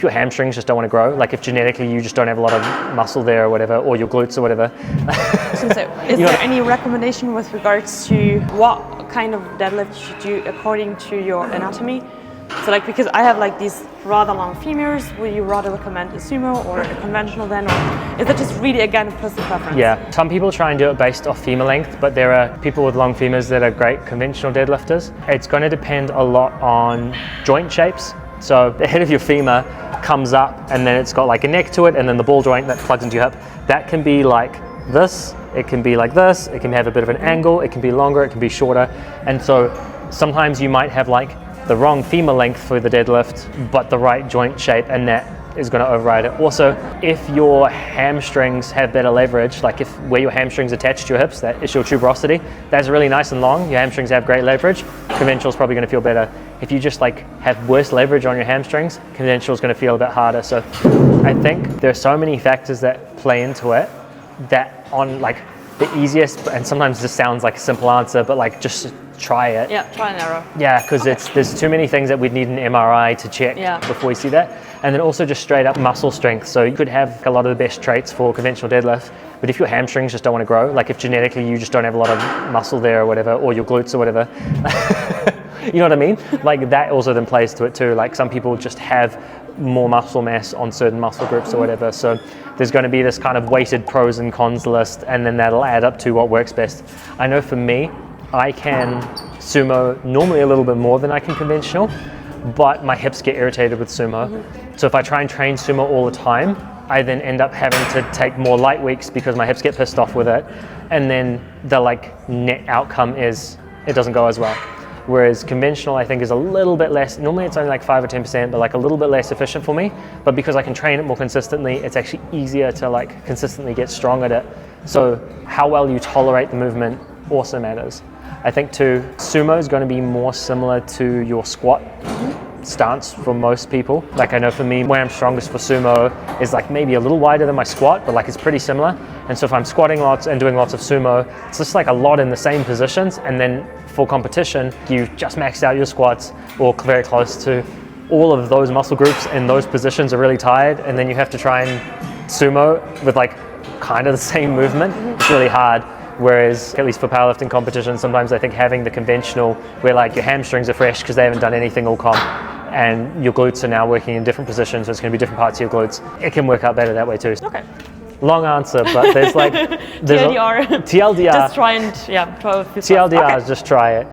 If your hamstrings just don't want to grow, like if genetically you just don't have a lot of muscle there or whatever, or your glutes or whatever. So is there any recommendation with regards to what kind of deadlift you should do according to your anatomy? So like, because I have like these rather long femurs, would you rather recommend a sumo or a conventional then, or is it just really again a personal preference? Yeah, some people try and do it based off femur length, but there are people with long femurs that are great conventional deadlifters. It's going to depend a lot on joint shapes. So the head of your femur comes up and then it's got like a neck to it, and then the ball joint that plugs into your hip, that can be like this, it can be like this, it can have a bit of an angle, it can be longer, it can be shorter. And so sometimes you might have like the wrong femur length for the deadlift, but the right joint shape, and that is going to override it. Also, if your hamstrings have better leverage, like if where your hamstrings attach to your hips, that ischial tuberosity, that's really nice and long, your hamstrings have great leverage, conventional is probably going to feel better. If you just like have worse leverage on your hamstrings, conventional is going to feel a bit harder. So I think there are so many factors that play into it that on like the easiest, and sometimes this sounds like a simple answer, but like just try it. Yeah, try and error. Yeah, because there's too many things that we'd need an MRI to check before we see that. And then also just straight up muscle strength. So you could have a lot of the best traits for conventional deadlift, but if your hamstrings just don't want to grow, like if genetically you just don't have a lot of muscle there or whatever, or your glutes or whatever, you know what I mean? Like that also then plays to it too. Like some people just have more muscle mass on certain muscle groups or whatever. So there's going to be this kind of weighted pros and cons list, and then that'll add up to what works best. I know for me, I can sumo normally a little bit more than I can conventional, but my hips get irritated with sumo. So if I try and train sumo all the time, I then end up having to take more light weeks because my hips get pissed off with it. And then the like net outcome is it doesn't go as well. Whereas conventional, I think, is a little bit less, normally it's only like 5 or 10%, but like a little bit less efficient for me. But because I can train it more consistently, it's actually easier to like consistently get strong at it. So how well you tolerate the movement also matters. I think too, sumo is going to be more similar to your squat stance for most people. Like I know for me, where I'm strongest for sumo is like maybe a little wider than my squat, but like it's pretty similar. And so if I'm squatting lots and doing lots of sumo, it's just like a lot in the same positions. And then for competition, you just maxed out your squats or very close to all of those muscle groups, and those positions are really tired. And then you have to try and sumo with like kind of the same movement. It's really hard. Whereas, at least for powerlifting competition, sometimes I think having the conventional where like your hamstrings are fresh because they haven't done anything all comp, and your glutes are now working in different positions, so it's going to be different parts of your glutes. It can work out better that way too. Okay. Long answer, but there's like... TLDR. TLDR. Just try and, try with TLDR is just try it.